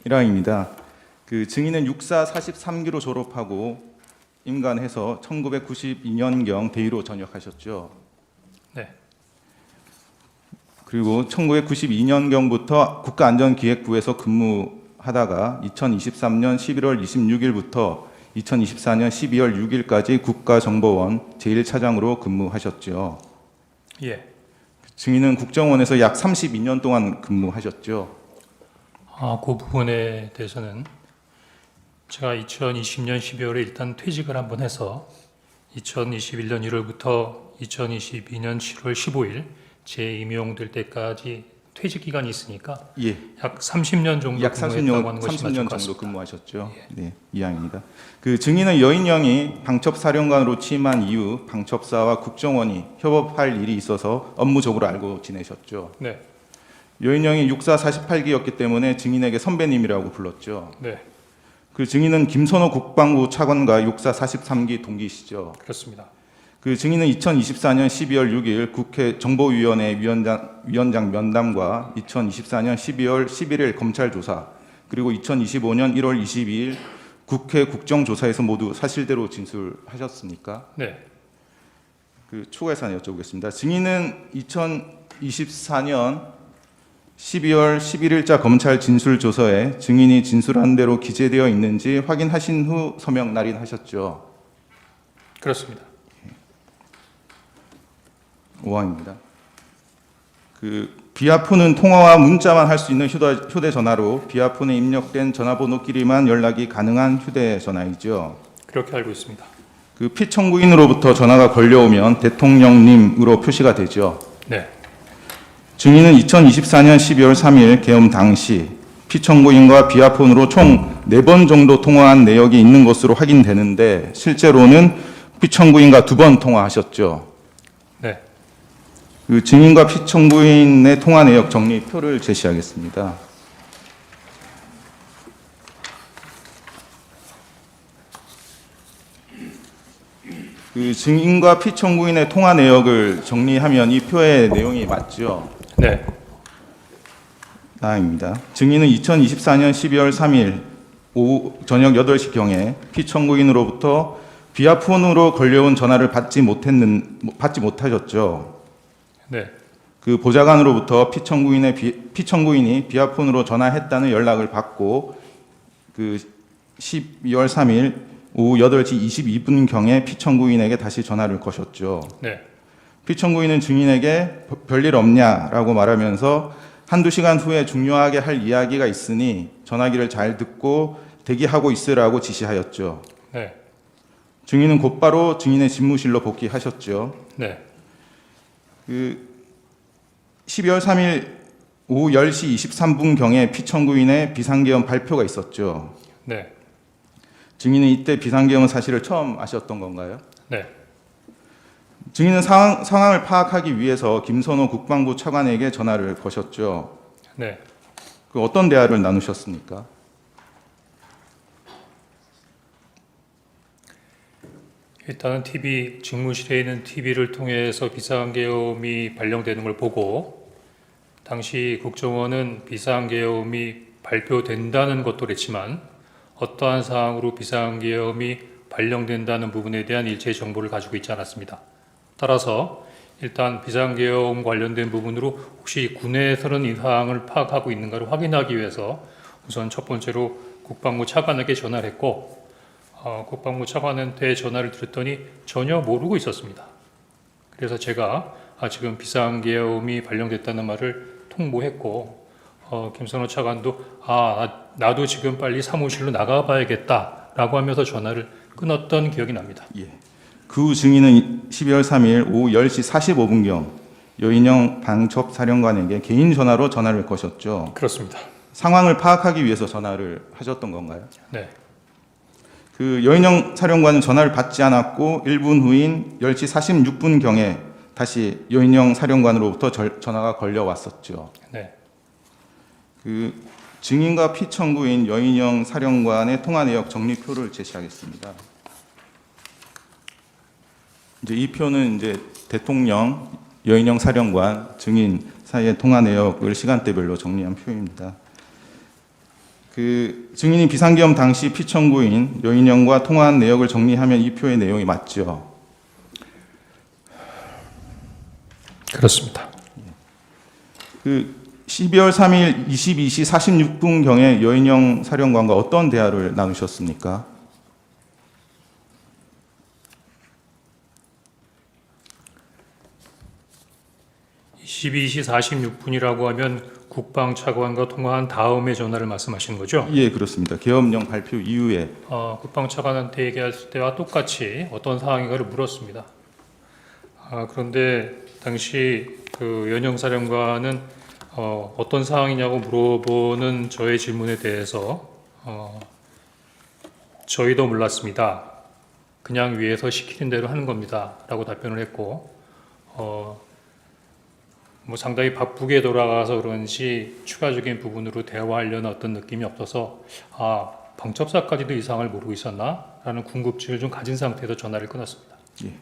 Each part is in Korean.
1항입니다. 그 증인은 육사 43기로 졸업하고 임관해서 1992년경 대의로 전역하셨죠. 네. 그리고 1992년경부터 국가안전기획부에서 근무하다가 2023년 11월 26일부터 2024년 12월 6일까지 국가정보원 제1차장으로 근무하셨죠. 예. 증인은 국정원에서 약 32년 동안 근무하셨죠. 그 부분에 대해서는 제가 2020년 12월에 일단 퇴직을 한번 해서 2021년 1월부터 2022년 7월 15일 재임용될 때까지 퇴직 기간이 있으니까 예. 약 30년 정도 약 근무했다고 하는 것이 30년 맞을 것 정도 같습니다. 근무하셨죠. 네, 이항입니다. 그 증인은 여인영이 방첩사령관으로 취임한 이후 방첩사와 국정원이 협업할 일이 있어서 업무적으로 알고 지내셨죠. 네. 여인영이 육사 48기였기 때문에 증인에게 선배님이라고 불렀죠. 네. 그 증인은 김선호 국방부 차관과 육사 43기 동기시죠. 그렇습니다. 그 증인은 2024년 12월 6일 국회 정보위원회 위원장 면담과 2024년 12월 11일 검찰 조사 그리고 2025년 1월 22일 국회 국정조사에서 모두 사실대로 진술하셨습니까? 네. 그 추가 사안 여쭤보겠습니다. 증인은 2024년 12월 11일자 검찰 진술조서에 증인이 진술한 대로 기재되어 있는지 확인하신 후 서명 날인하셨죠. 그렇습니다. 5항입니다. 그 비아폰은 통화와 문자만 할 수 있는 휴대전화로 비아폰에 입력된 전화번호끼리만 연락이 가능한 휴대전화이죠. 그렇게 알고 있습니다. 그 피청구인으로부터 전화가 걸려오면 대통령님으로 표시가 되죠. 네. 증인은 2024년 12월 3일 계엄 당시 피청구인과 비아폰으로 총 4번 정도 통화한 내역이 있는 것으로 확인되는데 실제로는 피청구인과 2번 통화하셨죠. 네. 그 증인과 피청구인의 통화 내역 정리표를 제시하겠습니다. 그 증인과 피청구인의 통화 내역을 정리하면 이 표의 내용이 맞죠? 네. 다음입니다. 증인은 2024년 12월 3일 오후 저녁 8시경에 피청구인으로부터 비아폰으로 걸려온 전화를 받지 못하셨죠. 네. 그 보좌관으로부터 피청구인이 비아폰으로 전화했다는 연락을 받고 그 12월 3일 오후 8시 22분경에 피청구인에게 다시 전화를 거셨죠. 네. 피청구인은 증인에게 별일 없냐라고 말하면서 한두 시간 후에 중요하게 할 이야기가 있으니 전화기를 잘 듣고 대기하고 있으라고 지시하였죠. 네. 증인은 곧바로 증인의 집무실로 복귀하셨죠. 네. 그 12월 3일 오후 10시 23분경에 피청구인의 비상계엄 발표가 있었죠. 네. 증인은 이때 비상계엄 사실을 처음 아셨던 건가요? 네. 증인은 상황을 파악하기 위해서 김선호 국방부 차관에게 전화를 거셨죠. 네. 그 어떤 대화를 나누셨습니까? 일단은 직무실에 있는 TV를 통해서 비상계엄이 발령되는 걸 보고 당시 국정원은 비상계엄이 발표된다는 것도 그랬지만 어떠한 사항으로 비상계엄이 발령된다는 부분에 대한 일체의 정보를 가지고 있지 않았습니다. 따라서 일단 비상계엄 관련된 부분으로 혹시 군에서는 이 사항을 파악하고 있는가를 확인하기 위해서 우선 첫 번째로 국방부 차관에게 전화를 했고 국방부 차관한테 전화를 드렸더니 전혀 모르고 있었습니다. 그래서 제가 지금 비상계엄이 발령됐다는 말을 통보했고 김선호 차관도 나도 지금 빨리 사무실로 나가봐야겠다라고 하면서 전화를 끊었던 기억이 납니다. 예. 그 후 증인은 12월 3일 오후 10시 45분경 여인영 방첩사령관에게 개인 전화로 전화를 거셨죠. 그렇습니다. 상황을 파악하기 위해서 전화를 하셨던 건가요? 네. 그 여인영 사령관은 전화를 받지 않았고 1분 후인 10시 46분경에 다시 여인영 사령관으로부터 전화가 걸려왔었죠. 네. 그 증인과 피청구인 여인영 사령관의 통화 내역 정리표를 제시하겠습니다. 이제 이 표는 이제 대통령, 여인영 사령관, 증인 사이의 통화 내역을 시간대별로 정리한 표입니다. 그 증인이 비상계엄 당시 피청구인 여인영과 통화한 내역을 정리하면 이 표의 내용이 맞죠. 그렇습니다. 그 12월 3일 22시 46분경에 여인영 사령관과 어떤 대화를 나누셨습니까? (12시 46분이라고) 하면 국방차관과 통화한 다음에 전화를 말씀하시는 거죠? 예, 그렇습니다. 계엄령 발표 이후에. 국방차관한테 얘기할 때와 똑같이 어떤 상황인가를 물었습니다. 그런데 당시 그 연영 사령관은 어떤 상황이냐고 물어보는 저의 질문에 대해서 저희도 몰랐습니다. 그냥 위에서 시키는 대로 하는 겁니다. 라고 답변을 했고 뭐 상당히 바쁘게 돌아가서 그런지 추가적인 부분으로 대화하려는 어떤 느낌이 없어서 방첩사까지도 이 상황을 모르고 있었나? 라는 궁금증을 좀 가진 상태에서 전화를 끊었습니다. 예.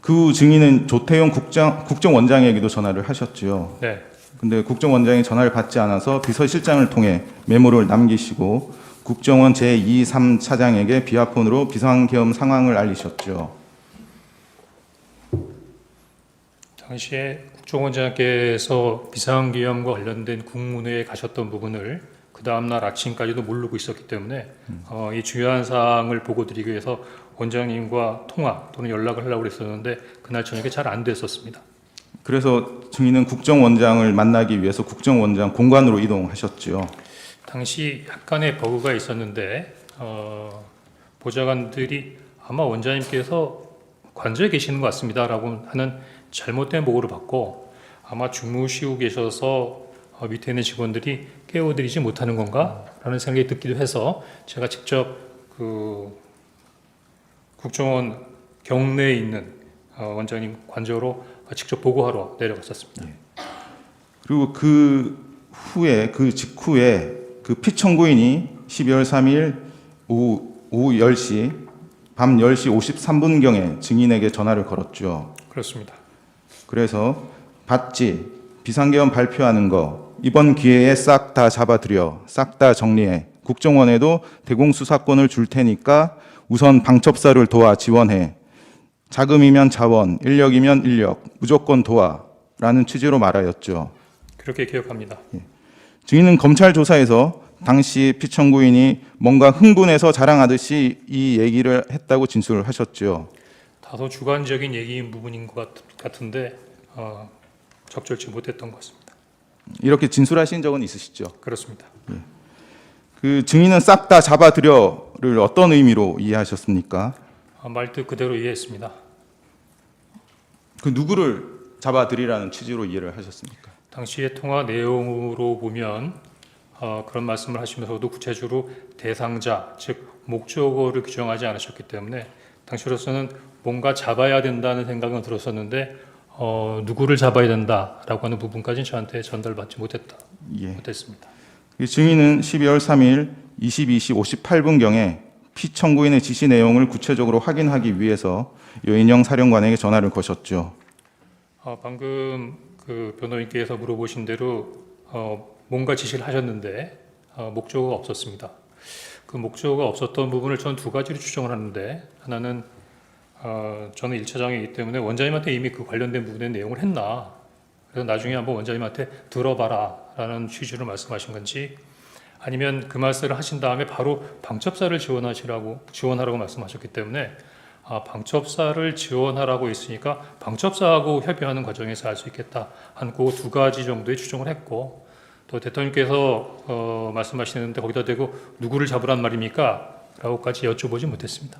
그 증인은 조태용 국정원장에게도 전화를 하셨죠. 네. 근데 국정원장이 전화를 받지 않아서 비서실장을 통해 메모를 남기시고 국정원 제2, 3차장에게 비화폰으로 비상계엄 상황을 알리셨죠. 당시에 국정원장께서 비상계엄과 관련된 국무회에 가셨던 부분을 그 다음날 아침까지도 모르고 있었기 때문에 이 중요한 사항을 보고 드리기 위해서 원장님과 통화 또는 연락을 하려고 했었는데 그날 저녁에 잘 안 됐었습니다. 그래서 증인은 국정원장을 만나기 위해서 국정원장 공관으로 이동하셨죠. 당시 약간의 버그가 있었는데 보좌관들이 아마 원장님께서 관저에 계시는 것 같습니다라고 하는 잘못된 보고를 받고 아마 주무시고 계셔서 밑에 있는 직원들이 깨워드리지 못하는 건가라는 생각이 듣기도 해서 제가 직접 그 국정원 경내에 있는 원장님 관저로 직접 보고하러 내려갔었습니다. 그리고 그 직후에 그 피청구인이 12월 3일 오후 10시, 밤 10시 53분경에 증인에게 전화를 걸었죠. 그렇습니다. 그래서 봤지, 비상계엄 발표하는 거 이번 기회에 싹 다 잡아들여, 싹 다 정리해. 국정원에도 대공수사권을 줄 테니까 우선 방첩사를 도와 지원해. 자금이면 자원, 인력이면 인력, 무조건 도와. 라는 취지로 말하였죠. 그렇게 기억합니다. 증인은 검찰 조사에서 당시 피청구인이 뭔가 흥분해서 자랑하듯이 이 얘기를 했다고 진술을 하셨죠. 다소 주관적인 얘기인 부분인 것 같은데 적절치 못했던 것 같습니다. 이렇게 진술하신 적은 있으시죠? 그렇습니다. 그 증인은 싹 다 잡아들여를 어떤 의미로 이해하셨습니까? 말뜻 그대로 이해했습니다. 그 누구를 잡아들이라는 취지로 이해를 하셨습니까? 당시의 통화 내용으로 보면 그런 말씀을 하시면서도 구체적으로 대상자, 즉 목적어를 규정하지 않으셨기 때문에 당시로서는 뭔가 잡아야 된다는 생각은 들었었는데 누구를 잡아야 된다라고 하는 부분까지는 저한테 전달받지 못했습니다. 이 증인은 12월 3일 22시 58분경에 피청구인의 지시 내용을 구체적으로 확인하기 위해서 여인영 사령관에게 전화를 거셨죠. 방금 그 변호인께서 물어보신 대로 뭔가 지시를 하셨는데 목적어가 없었습니다. 그 목적어가 없었던 부분을 저는 두 가지로 추정을 하는데 하나는 저는 1차장이기 때문에 원장님한테 이미 그 관련된 부분의 내용을 했나 그래서 나중에 한번 원장님한테 들어봐라 라는 취지로 말씀하신 건지 아니면 그 말씀을 하신 다음에 바로 방첩사를 지원하라고 말씀하셨기 때문에 방첩사를 지원하라고 했으니까 방첩사하고 협의하는 과정에서 알 수 있겠다 한 그 두 가지 정도의 추정을 했고 또 대통령께서 말씀하시는데 거기다 대고 누구를 잡으란 말입니까? 라고까지 여쭤보지 못했습니다.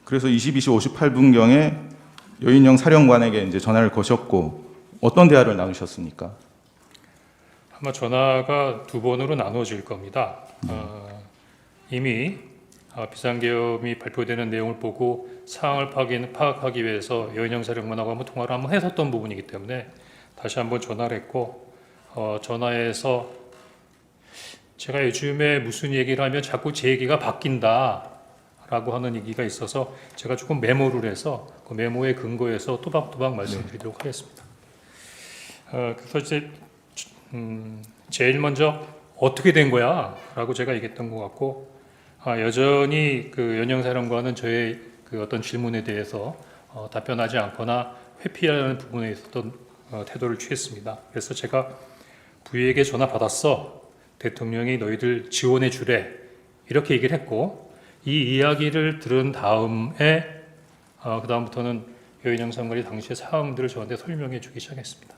그래서 22시 58분경에 여인영 사령관에게 이제 전화를 거셨고 어떤 대화를 나누셨습니까? 아마 전화가 두 번으로 나눠질 겁니다. 이미 비상계엄이 발표되는 내용을 보고 상황을 파악하기 위해서 여인영 사령관하고 한번 통화를 한번 했었던 부분이기 때문에 다시 한번 전화를 했고 전화해서 제가 요즘에 무슨 얘기를 하면 자꾸 제 얘기가 바뀐다 라고 하는 얘기가 있어서 제가 조금 메모를 해서 그 메모에 근거해서 또박또박 말씀드리도록 하겠습니다. 그래서 이제 제일 먼저 어떻게 된 거야? 라고 제가 얘기했던 것 같고 여전히 그 연영사령관은 저의 그 어떤 질문에 대해서 답변하지 않거나 회피하는 부분에 있었던 태도를 취했습니다. 그래서 제가 부위에게 전화 받았어. 대통령이 너희들 지원해 주래. 이렇게 얘기를 했고 이 이야기를 들은 다음에 그 다음부터는 여인영 장관이 당시의 상황들을 저한테 설명해 주기 시작했습니다.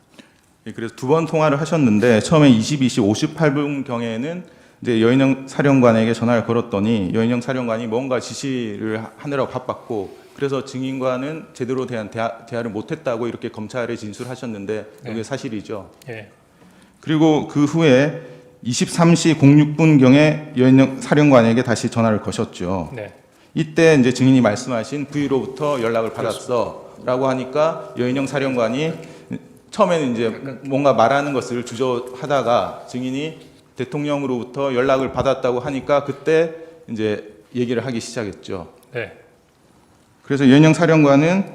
예, 그래서 두 번 통화를 하셨는데 처음에 22시 58분 경에는 이제 여인영 사령관에게 전화를 걸었더니 여인영 사령관이 뭔가 지시를 하느라고 바빴고 그래서 증인과는 제대로 대한 대화를 못했다고 이렇게 검찰에 진술하셨는데 이게 네. 사실이죠. 예. 그리고 그 후에 23시 06분 경에 여인영 사령관에게 다시 전화를 거셨죠. 네. 이때 이제 증인이 말씀하신 부위로부터 연락을 받았어라고 하니까 여인영 사령관이 처음에는 이제 뭔가 말하는 것을 주저하다가 증인이 대통령으로부터 연락을 받았다고 하니까 그때 이제 얘기를 하기 시작했죠. 네. 그래서 여인영 사령관은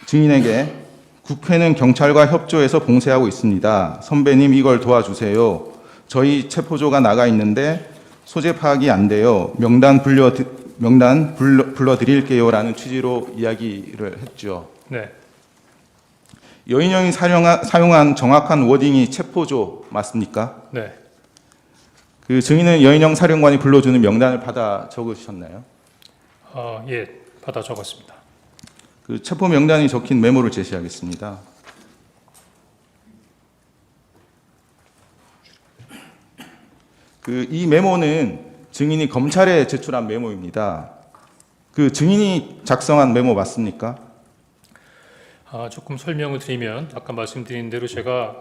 증인에게 국회는 경찰과 협조해서 봉쇄하고 있습니다. 선배님 이걸 도와주세요. 저희 체포조가 나가 있는데 소재 파악이 안 돼요. 명단 불러드릴게요라는 취지로 이야기를 했죠. 네. 여인영이 사용한 정확한 워딩이 체포조 맞습니까? 네. 그 증인은 여인영 사령관이 불러주는 명단을 받아 적으셨나요? 예. 받아 적었습니다. 그 체포 명단이 적힌 메모를 제시하겠습니다. 이 메모는 증인이 검찰에 제출한 메모입니다. 그 증인이 작성한 메모 맞습니까? 조금 설명을 드리면 아까 말씀드린 대로 제가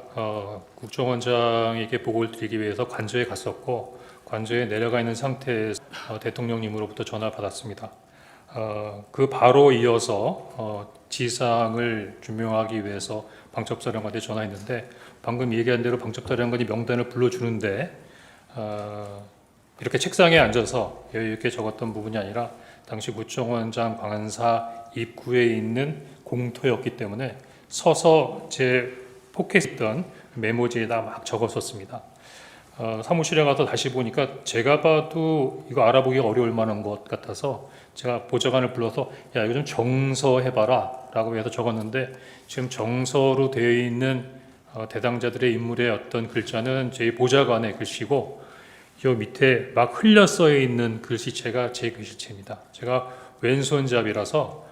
국정원장에게 보고를 드리기 위해서 관저에 갔었고 관저에 내려가 있는 상태에서 대통령님으로부터 전화를 받았습니다. 그 바로 이어서 지상을 규명하기 위해서 방첩사령관한테 전화했는데 방금 얘기한 대로 방첩사령관이 명단을 불러주는데 이렇게 책상에 앉아서 여유 있게 적었던 부분이 아니라 당시 구청원장 관사 입구에 있는 공터였기 때문에 서서 제 포켓에 있던 메모지에다 막 적었었습니다. 사무실에 가서 다시 보니까 제가 봐도 이거 알아보기가 어려울 만한 것 같아서 제가 보좌관을 불러서 야 이거 좀 정서해봐라 라고 해서 적었는데 지금 정서로 되어 있는 대당자들의 인물의 어떤 글자는 제 보좌관의 글씨고 이 밑에 막 흘려 써 있는 글씨체가 제 글씨체입니다. 제가 왼손잡이라서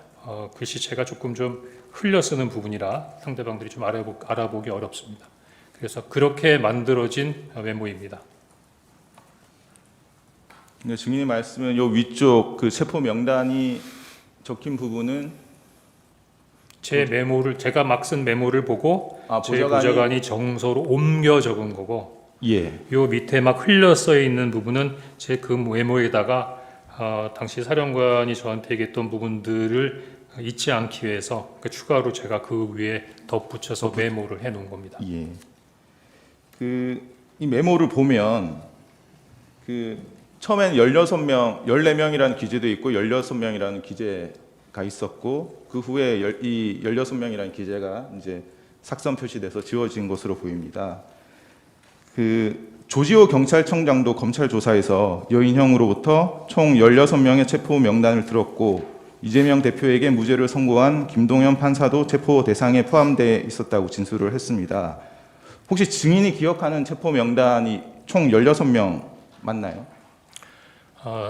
글씨체가 조금 좀 흘려 쓰는 부분이라 상대방들이 좀 알아보기 어렵습니다. 그래서 그렇게 만들어진 메모입니다. 증인의 말씀은 요 위쪽 그 체포 명단이 적힌 부분은 제 메모를 제가 막 쓴 메모를 보고 제 보좌관이- 보좌관이 정서로 옮겨 적은 거고 예. 요 밑에 막 흘려 써 있는 부분은 제 그 메모에다가 당시 사령관이 저한테 얘기했던 부분들을 잊지 않기 위해서 추가로 제가 그 위에 덧붙여서 메모를 해 놓은 겁니다. 예. 이 메모를 보면 처음엔 16명, 14명이라는 기재도 있고 16명이라는 기재가 있었고 그 후에 이 16명이라는 기재가 이제 삭선 표시돼서 지워진 것으로 보입니다. 조지호 경찰청장도 검찰 조사에서 여인형으로부터 총 16명의 체포 명단을 들었고 이재명 대표에게 무죄를 선고한 김동연 판사도 체포 대상에 포함되어 있었다고 진술을 했습니다. 혹시 증인이 기억하는 체포 명단이 총 16명 맞나요?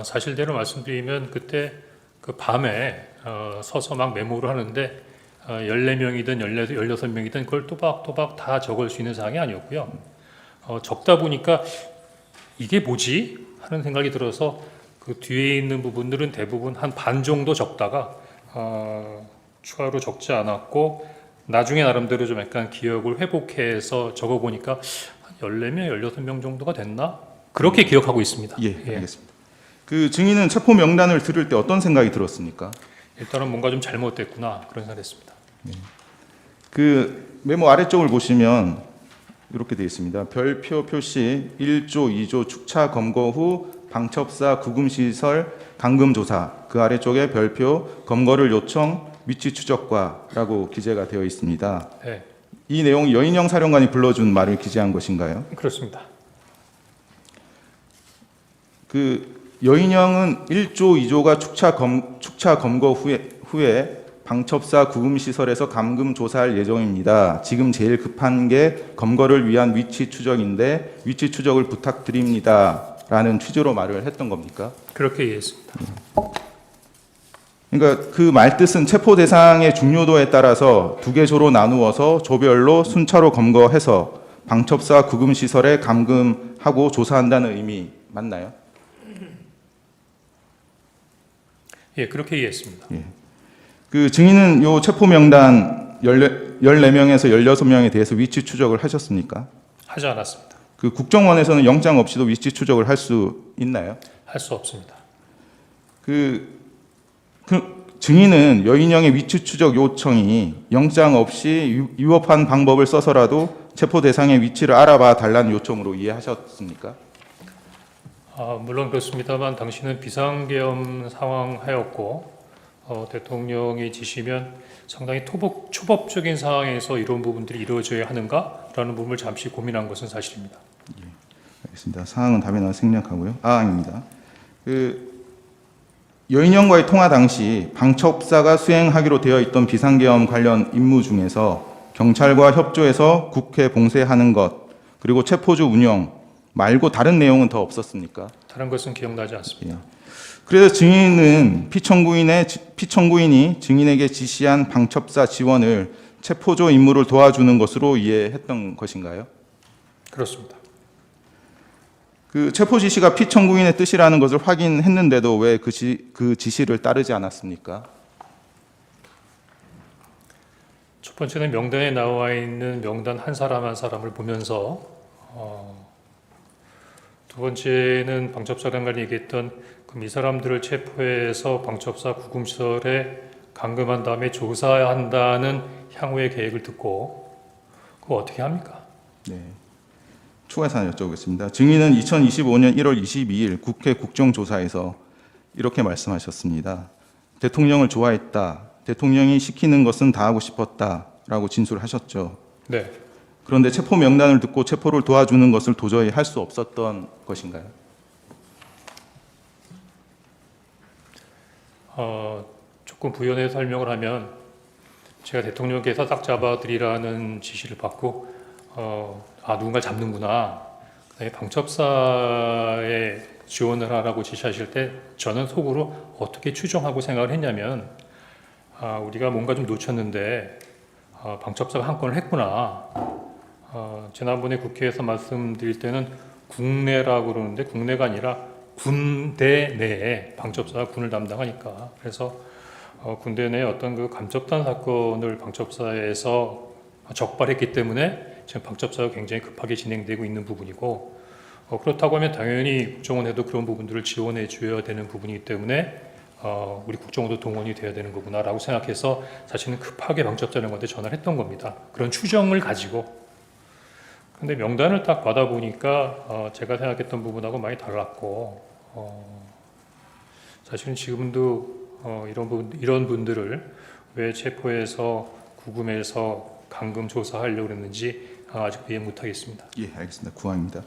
사실대로 말씀드리면 그때 그 밤에 서서 막 메모를 하는데 14명이든 16명이든 그걸 또박또박 다 적을 수 있는 사항이 아니었고요. 적다 보니까 이게 뭐지? 하는 생각이 들어서 그 뒤에 있는 부분들은 대부분 한 반 정도 적다가 추가로 적지 않았고 나중에 나름대로 좀 약간 기억을 회복해서 적어보니까 한 14명, 16명 정도가 됐나? 그렇게 기억하고 있습니다. 예, 알겠습니다. 그 증인은 체포 명단을 들을 때 어떤 생각이 들었습니까? 일단은 뭔가 좀 잘못됐구나 그런 생각을 했습니다. 그 메모 아래쪽을 보시면 이렇게 되어 있습니다. 별표 표시 1조 2조 축차 검거 후 방첩사 구금시설 감금조사 그 아래쪽에 별표 검거를 요청 위치 추적과라고 기재가 되어 있습니다. 네. 이 내용 여인영 사령관이 불러준 말을 기재한 것인가요? 그렇습니다. 그 여인영은 1조, 2조가 축차 검거 후에 방첩사 구금 시설에서 감금 조사할 예정입니다. 지금 제일 급한 게 검거를 위한 위치 추적인데 위치 추적을 부탁드립니다라는 취지로 말을 했던 겁니까? 그렇게 이해했습니다. 그러니까 그 말 뜻은 체포 대상의 중요도에 따라서 두 개 조로 나누어서 조별로 순차로 검거해서 방첩사 구금 시설에 감금하고 조사한다는 의미 맞나요? 예, 그렇게 이해했습니다. 그 증인은 요 체포 명단 14명에서 16명에 대해서 위치 추적을 하셨습니까? 하지 않았습니다. 그 국정원에서는 영장 없이도 위치 추적을 할 수 있나요? 할 수 없습니다. 그 증인은 여인영의 위치 추적 요청이 영장 없이 위법한 방법을 써서라도 체포 대상의 위치를 알아봐 달라는 요청으로 이해하셨습니까? 물론 그렇습니다만 당시는 비상계엄 상황하였고 대통령이 지시면 상당히 초법적인 상황에서 이런 부분들이 이루어져야 하는가라는 부분을 잠시 고민한 것은 사실입니다. 알겠습니다. 사항은 답변을 생략하고요. 아닙니다. 그 여인영과의 통화 당시 방첩사가 수행하기로 되어 있던 비상계엄 관련 임무 중에서 경찰과 협조해서 국회 봉쇄하는 것 그리고 체포주 운영 말고 다른 내용은 더 없었습니까? 다른 것은 기억나지 않습니다. 그래서 증인은 피청구인이 증인에게 지시한 방첩사 지원을 체포조 임무를 도와주는 것으로 이해했던 것인가요? 그렇습니다. 그 체포 지시가 피청구인의 뜻이라는 것을 확인했는데도 왜 그 지시를 따르지 않았습니까? 첫 번째는 명단에 나와 있는 명단 한 사람 한 사람을 보면서 두 번째는 방첩사령관이 얘기했던 그럼 이 사람들을 체포해서 방첩사 구금시설에 감금한 다음에 조사한다는 향후의 계획을 듣고 그거 어떻게 합니까? 네. 추가해서 하나 여쭤보겠습니다. 증인은 2025년 1월 22일 국회 국정조사에서 이렇게 말씀하셨습니다. 대통령을 좋아했다. 대통령이 시키는 것은 다 하고 싶었다라고 진술하셨죠. 네. 그런데 체포 명단을 듣고 체포를 도와주는 것을 도저히 할 수 없었던 것인가요? 조금 부연해서 설명을 하면 제가 대통령께서 딱 잡아드리라는 지시를 받고 누군가 잡는구나. 그다음에 방첩사에 지원을 하라고 지시하실 때 저는 속으로 어떻게 추정하고 생각을 했냐면 우리가 뭔가 좀 놓쳤는데 방첩사가 한 건을 했구나. 지난번에 국회에서 말씀드릴 때는 국내라고 그러는데 국내가 아니라 군대 내에 방첩사가 군을 담당하니까 그래서 군대 내에 어떤 그 간첩단 사건을 방첩사에서 적발했기 때문에 지금 방첩사가 굉장히 급하게 진행되고 있는 부분이고 그렇다고 하면 당연히 국정원에도 그런 부분들을 지원해 줘야 되는 부분이기 때문에 우리 국정원도 동원이 돼야 되는 거구나라고 생각해서 사실은 급하게 방첩사령관한테 전화를 했던 겁니다. 그런 추정을 가지고. 근데 명단을 딱 받아보니까 제가 생각했던 부분하고 많이 달랐고 사실은 지금도 이런 분들을 왜 체포해서 구금해서 감금 조사하려고 했는지 아직 이해 못하겠습니다. 예, 알겠습니다. 구항입니다.